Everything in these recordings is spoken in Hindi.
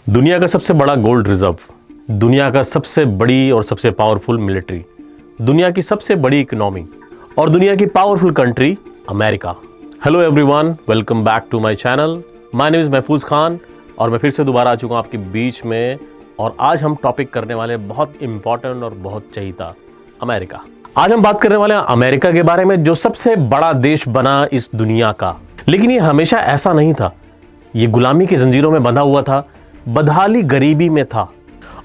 दुनिया का सबसे बड़ा गोल्ड रिजर्व, दुनिया का सबसे बड़ी और सबसे पावरफुल मिलिट्री, दुनिया की सबसे बड़ी इकोनॉमी और दुनिया की powerful country America. Hello everyone, welcome back to my channel. My name is Mahfuz Khan और मैं फिर से दोबारा आ चुका हूँ आपके बीच में। और आज हम टॉपिक करने वाले बहुत इंपॉर्टेंट और बहुत चहीता अमेरिका। आज हम बात करने वाले हैं अमेरिका के बारे में, जो सबसे बड़ा देश बना इस दुनिया का। लेकिन ये हमेशा ऐसा नहीं था। ये गुलामी की जंजीरों में बंधा हुआ था, बदहाली गरीबी में था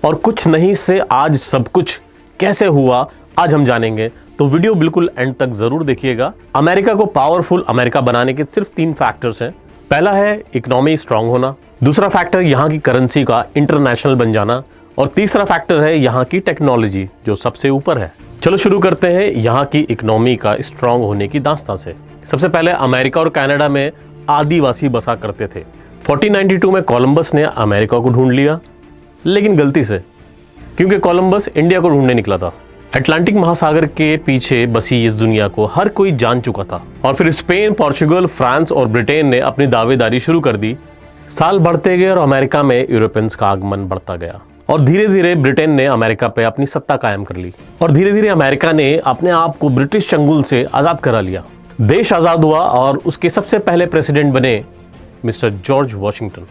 और कुछ नहीं से आज सब कुछ कैसे हुआ आज हम जानेंगे। तो वीडियो बिल्कुल एंड तक जरूर देखिएगा। अमेरिका को पावरफुल अमेरिका बनाने के सिर्फ 3 फैक्टर्स हैं। पहला है इकोनॉमी स्ट्रांग होना, दूसरा फैक्टर यहाँ की करेंसी का इंटरनेशनल बन जाना और तीसरा फैक्टर है यहाँ की टेक्नोलॉजी जो सबसे ऊपर है। चलो शुरू करते हैं यहाँ की इकोनॉमी का स्ट्रांग होने की दास्तां से। सबसे पहले अमेरिका और कनाडा में आदिवासी बसा करते थे। 1492 में कोलंबस ने अमेरिका को ढूंढ लिया, लेकिन गलती से, क्योंकि कोलंबस इंडिया को ढूंढने निकला था। अटलांटिक महासागर के पीछे बसी इस दुनिया को हर कोई जान चुका था और फिर स्पेन, पोर्चुगल, फ्रांस और ब्रिटेन ने अपनी दावेदारी शुरू कर दी। साल बढ़ते गए और अमेरिका में यूरोपियंस का आगमन बढ़ता गया और धीरे धीरे ब्रिटेन ने अमेरिका पे अपनी सत्ता कायम कर ली और धीरे धीरे अमेरिका ने अपने आप को ब्रिटिश चंगुल से आजाद करा लिया। देश आजाद हुआ और उसके सबसे पहले प्रेसिडेंट बने मिस्टर जॉर्ज वॉशिंगटन।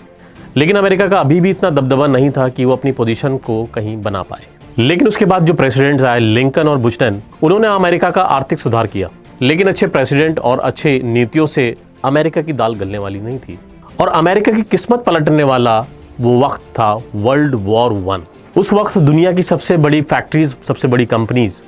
लेकिन अमेरिका का अभी भी इतना दबदबा नहीं था कि वो अपनी पोजीशन को कहीं बना पाए। लेकिन उसके बाद जो प्रेसिडेंट आए, लिंकन और बुचनन, उन्होंने अमेरिका का आर्थिक सुधार किया। लेकिन अच्छे प्रेसिडेंट और अच्छे नीतियों से अमेरिका की दाल गलने वाली नहीं थी और अमेरिका की किस्मत पलटने वाला वो वक्त था वर्ल्ड वॉर 1। उस वक्त दुनिया की सबसे बड़ी फैक्ट्रीज, सबसे बड़ी कंपनीज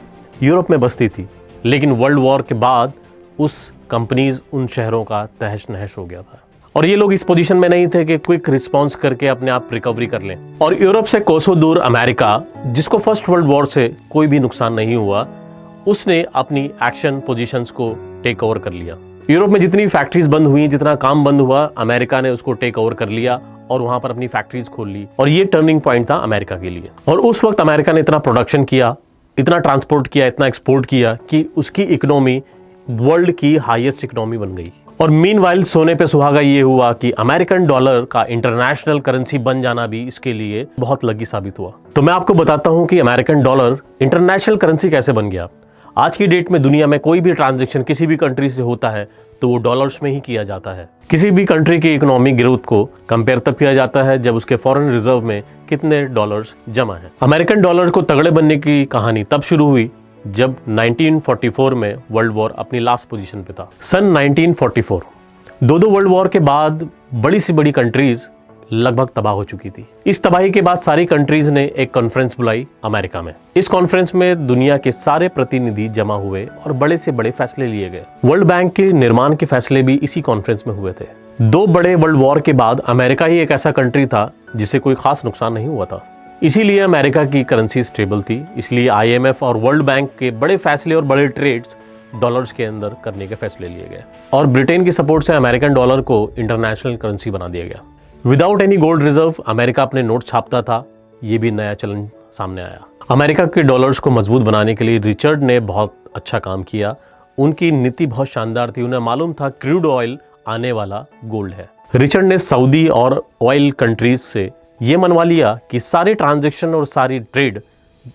यूरोप में बसती थी। लेकिन वर्ल्ड वॉर के बाद उस कंपनीज, उन शहरों का तहस नहस हो गया था और ये लोग इस पोजीशन में नहीं थे कि क्विक रिस्पांस करके अपने आप रिकवरी कर लें। और यूरोप से कोसों दूर अमेरिका, जिसको फर्स्ट वर्ल्ड वॉर से कोई भी नुकसान नहीं हुआ, उसने अपनी एक्शन पोजीशंस को टेक ओवर कर लिया। यूरोप में जितनी फैक्ट्रीज बंद हुई, जितना काम बंद हुआ, अमेरिका ने उसको टेक ओवर कर लिया और वहां पर अपनी फैक्ट्रीज खोल ली। और ये टर्निंग पॉइंट था अमेरिका के लिए। और उस वक्त अमेरिका ने इतना प्रोडक्शन किया, इतना ट्रांसपोर्ट किया, इतना एक्सपोर्ट किया कि उसकी इकोनॉमी वर्ल्ड की हाईएस्ट इकोनॉमी बन गई। और मीनवाइल सोने पे सुहागा ये हुआ कि अमेरिकन डॉलर का इंटरनेशनल करेंसी बन जाना भी इसके लिए बहुत लकी साबित हुआ। तो मैं आपको बताता हूं कि अमेरिकन डॉलर इंटरनेशनल करेंसी कैसे बन गया। आज की डेट में दुनिया में कोई भी ट्रांजैक्शन किसी भी कंट्री से होता है तो वो डॉलर्स में ही किया जाता है। किसी भी कंट्री की इकोनॉमिक ग्रोथ को कंपेयर तब किया जाता है जब उसके फॉरेन रिजर्व में कितने डॉलर्स जमा है। अमेरिकन डॉलर को तगड़े बनने की कहानी तब शुरू हुई जब 1944 में वर्ल्ड वॉर अपनी लास्ट पोजीशन पे था। सन 1944, दो वर्ल्ड वॉर के बाद बड़ी सी बड़ी कंट्रीज लगभग तबाह हो चुकी थी। इस तबाही के बाद सारी कंट्रीज ने एक कॉन्फ्रेंस बुलाई अमेरिका में। इस कॉन्फ्रेंस में दुनिया के सारे प्रतिनिधि जमा हुए और बड़े से बड़े फैसले लिए गए। वर्ल्ड बैंक के निर्माण के फैसले भी इसी कॉन्फ्रेंस में हुए थे। 2 बड़े वर्ल्ड वॉर के बाद अमेरिका ही एक ऐसा कंट्री था जिसे कोई खास नुकसान नहीं हुआ था। इसीलिए अमेरिका की करेंसी स्टेबल थी। इसलिए IMF और वर्ल्ड बैंक के बड़े फैसले और बड़े ट्रेड्स डॉलर्स के अंदर करने के फैसले लिए गए और ब्रिटेन की सपोर्ट से अमेरिकन डॉलर को इंटरनेशनल करेंसी बना दिया गया। Without any gold reserve America अपने नोट छापता था। ये भी नया चलन सामने आया। अमेरिका के डॉलर्स को मजबूत बनाने के लिए रिचर्ड ने बहुत अच्छा काम किया। उनकी नीति बहुत शानदार थी। उन्हें मालूम था क्रूड ऑयल आने वाला गोल्ड है। रिचर्ड ने सऊदी और ऑयल कंट्रीज से ये मनवा लिया कि सारे ट्रांजैक्शन और सारी ट्रेड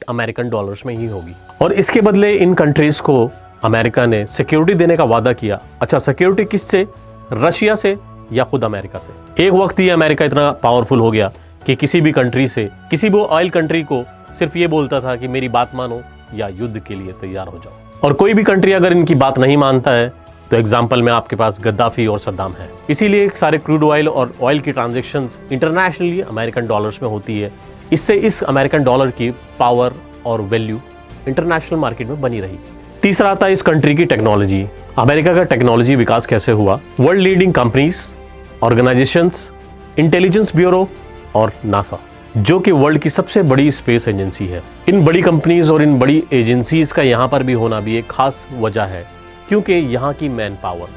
अमेरिकन डॉलर्स में ही होगी और इसके बदले इन कंट्रीज को अमेरिका ने सिक्योरिटी देने का वादा किया। अच्छा, सिक्योरिटी किससे? रशिया से या खुद अमेरिका से। एक वक्त ये अमेरिका इतना पावरफुल हो गया कि किसी भी कंट्री से, किसी भी ऑयल कंट्री को सिर्फ ये बोलता था कि मेरी बात मानो या युद्ध के लिए तैयार हो जाओ। और कोई भी कंट्री अगर इनकी बात नहीं मानता है तो एग्जाम्पल में आपके पास गद्दाफी और सद्दाम है। इसीलिए सारे क्रूड ऑयल और ऑयल की ट्रांजैक्शंस इंटरनेशनली अमेरिकन डॉलर्स में होती है। इससे इस अमेरिकन डॉलर की पावर और वैल्यू इंटरनेशनल मार्केट में बनी रही। तीसरा आता है इस कंट्री की टेक्नोलॉजी। अमेरिका का टेक्नोलॉजी विकास कैसे हुआ? World leading companies, organisations, intelligence bureau और नासा, जो कि वर्ल्ड की सबसे बड़ी स्पेस एजेंसी है। इन बड़ी कंपनीज और इन बड़ी एजेंसीज का यहाँ पर भी होना भी एक खास वजह है, क्योंकि यहाँ की मैन पावर,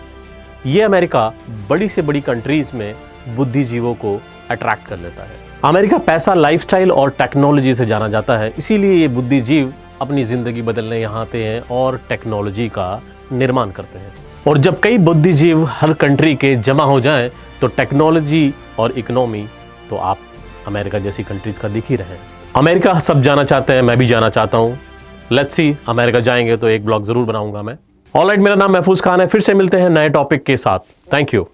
ये अमेरिका बड़ी से बड़ी कंट्रीज में बुद्धिजीवों को अट्रैक्ट कर लेता है। अमेरिका पैसा, लाइफस्टाइल और टेक्नोलॉजी से जाना जाता है। इसीलिए ये बुद्धिजीव अपनी जिंदगी बदलने यहाँ आते हैं और टेक्नोलॉजी का निर्माण करते हैं। और जब कई बुद्धिजीव हर कंट्री के जमा हो जाएं तो टेक्नोलॉजी और इकोनॉमी तो आप अमेरिका जैसी कंट्रीज का दिख ही रहे हैं। अमेरिका सब जाना चाहते हैं, मैं भी जाना चाहता हूँ। लेट्स सी, अमेरिका जाएंगे तो एक ब्लॉग जरूर बनाऊंगा मैं। ऑलराइट, मेरा नाम महफूज खान है। फिर से मिलते हैं नए टॉपिक के साथ। Thank you.